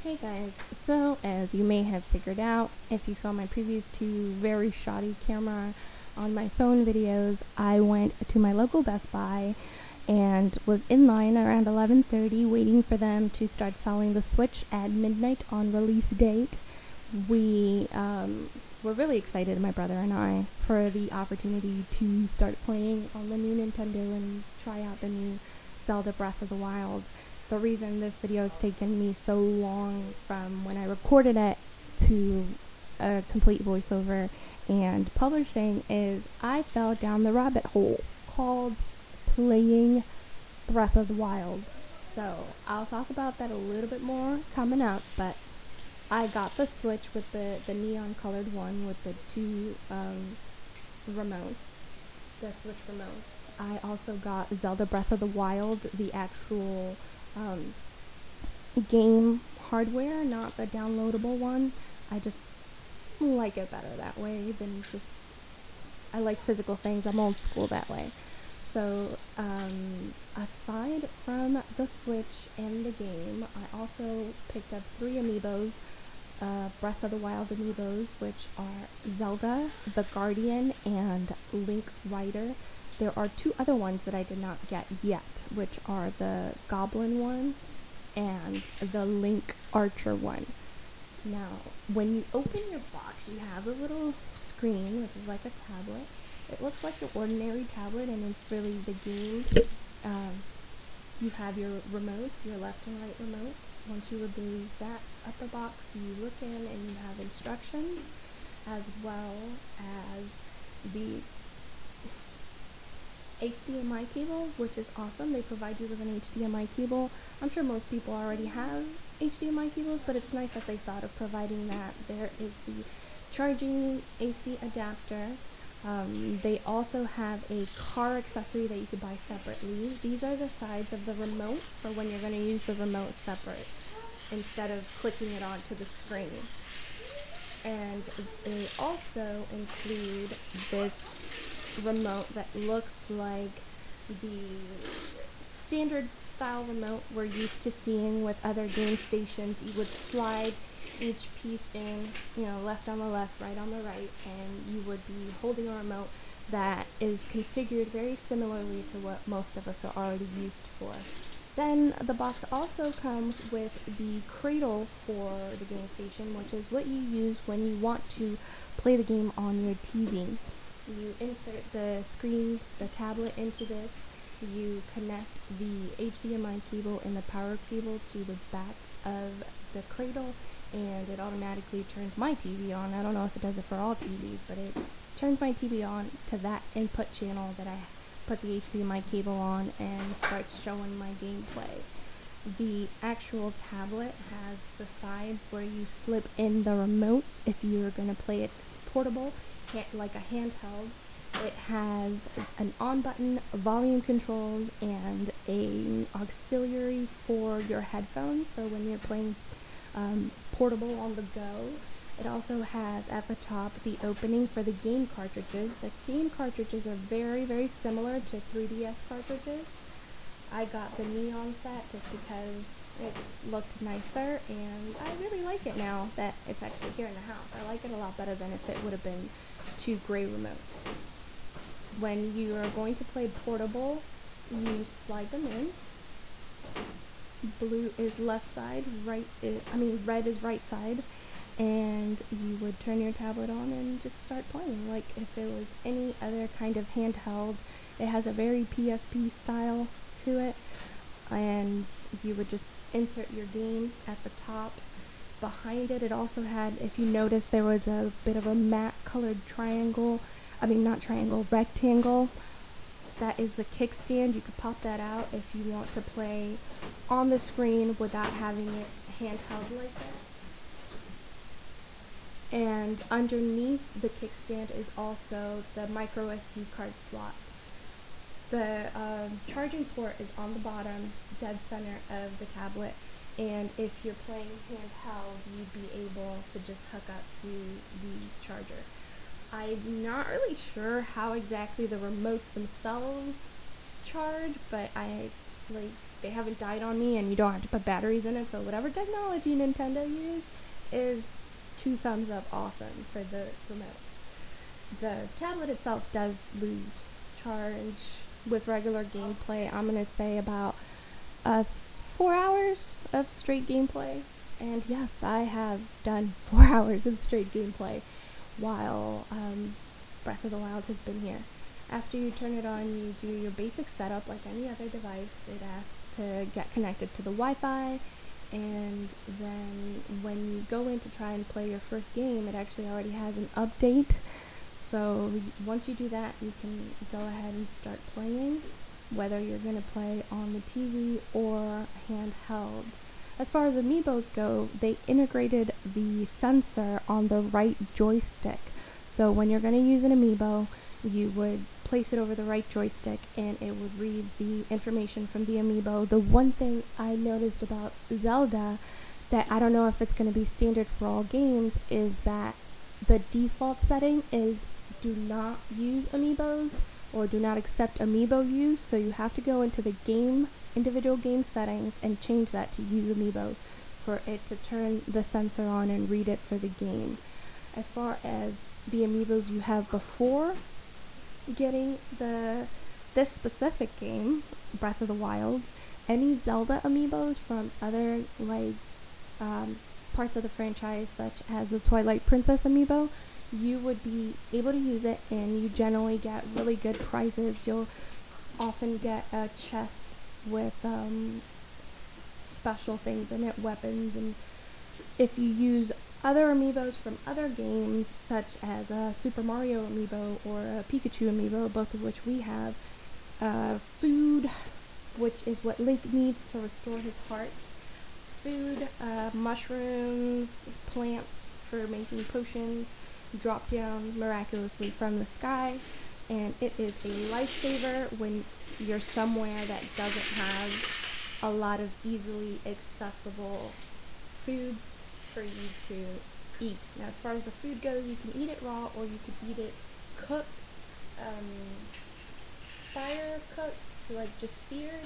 Hey guys, so as you may have figured out, if you saw my previous two very shoddy camera on my phone videos, I went to my local Best Buy and was in line around 11:30 waiting for them to start selling the Switch at midnight on release date. We were really excited, my brother and I, for the opportunity to start playing on the new Nintendo and try out the new Zelda Breath of the Wild. The reason this video has taken me so long from when I recorded it to a complete voiceover and publishing is I fell down the rabbit hole called playing Breath of the Wild. So I'll talk about that a little bit more coming up, but I got the Switch with the neon colored one with the two remotes, the Switch remotes. I also got Zelda Breath of the Wild, the actual game hardware, not the downloadable one. I just like it better that way than just, I like physical things. I'm old school that way. So, aside from the Switch and the game, I also picked up 3 amiibos, Breath of the Wild amiibos, which are Zelda, the Guardian, and Link Rider. There are 2 other ones that I did not get yet, which are the Goblin one and the Link Archer one. Now, when you open your box, you have a little screen, which is like a tablet. It looks like an ordinary tablet, and it's really the game. You have your remotes, your left and right remote. Once you remove that upper box, you look in and you have instructions, as well as the HDMI cable, which is awesome. They provide you with an HDMI cable. I'm sure most people already have HDMI cables, but it's nice that they thought of providing that. There is the charging AC adapter. They also have a car accessory that you could buy separately. These are the sides of the remote for when you're going to use the remote separate instead of clicking it onto the screen. And they also include this remote that looks like the standard style remote we're used to seeing with other game stations. You would slide each piece in, left on the left, right on the right, and you would be holding a remote that is configured very similarly to what most of us are already used for. Then the box also comes with the cradle for the game station, which is what you use when you want to play the game on your TV. You insert the screen, the tablet into this. You connect the HDMI cable and the power cable to the back of the cradle, and it automatically turns my TV on. I don't know if it does it for all TVs, but it turns my TV on to that input channel that I put the HDMI cable on and starts showing my gameplay. The actual tablet has the sides where you slip in the remotes if you're going to play it portable, like a handheld. It has an on button, volume controls, and an auxiliary for your headphones for when you're playing portable on the go. It also has at the top the opening for the game cartridges. The game cartridges are very, very similar to 3DS cartridges. I got the neon set just because it looked nicer, and I really like it now that it's actually here in the house. I like it a lot better than if it would have been 2 gray remotes. When you are going to play portable, you slide them in. Blue is left side, red is right side, and you would turn your tablet on and just start playing like if it was any other kind of handheld. It has a very PSP style to it, and you would just insert your game at the top. Behind it, it also had, if you notice, there was a bit of a matte colored rectangle. That is the kickstand. You could pop that out if you want to play on the screen without having it handheld like that. And underneath the kickstand is also the micro SD card slot. The charging port is on the bottom, dead center of the tablet, and if you're playing handheld, you'd be able to just hook up to the charger. I'm not really sure how exactly the remotes themselves charge, but they haven't died on me, and you don't have to put batteries in it. So whatever technology Nintendo use is 2 thumbs up awesome for the remotes. The tablet itself does lose charge with regular gameplay. I'm gonna say about 4 hours of straight gameplay. And yes, I have done 4 hours of straight gameplay while Breath of the Wild has been here. After you turn it on, you do your basic setup like any other device. It asks to get connected to the Wi-Fi, and then when you go in to try and play your first game, it actually already has an update. So once you do that, you can go ahead and start playing, whether you're going to play on the TV or handheld. As far as amiibos go, they integrated the sensor on the right joystick. So when you're going to use an amiibo, you would place it over the right joystick and it would read the information from the amiibo. The one thing I noticed about Zelda that I don't know if it's going to be standard for all games is that the default setting is do not use amiibos or do not accept amiibo use. So you have to go into the individual game settings and change that to use amiibos for it to turn the sensor on and read it for the game. As far as the amiibos you have before getting this specific game, Breath of the Wild, any Zelda amiibos from other parts of the franchise, such as the Twilight Princess amiibo, you would be able to use it, and you generally get really good prizes. You'll often get a chest with special things in it, weapons, and if you use other amiibos from other games, such as a Super Mario amiibo or a Pikachu amiibo, both of which we have, food, which is what Link needs to restore his hearts, food, mushrooms, plants for making potions, drop down miraculously from the sky, and it is a lifesaver when you're somewhere that doesn't have a lot of easily accessible foods for you to eat. Now, as far as the food goes, you can eat it raw or you can eat it cooked, fire cooked, so like just seared.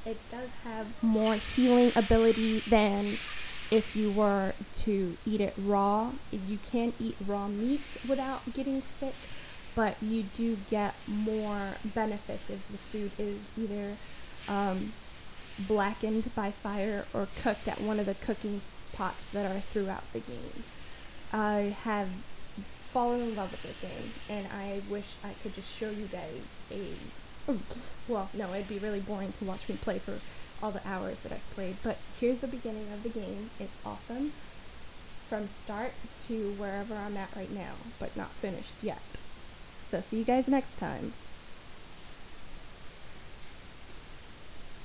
It does have more healing ability than if you were to eat it raw. You can eat raw meats without getting sick, but you do get more benefits if the food is either blackened by fire or cooked at one of the cooking pots that are throughout the game. I have fallen in love with this game, and I wish I could just show you guys well, no, it'd be really boring to watch me play for all the hours that I've played, but here's the beginning of the game. It's awesome from start to wherever I'm at right now, but not finished yet. So see you guys next time.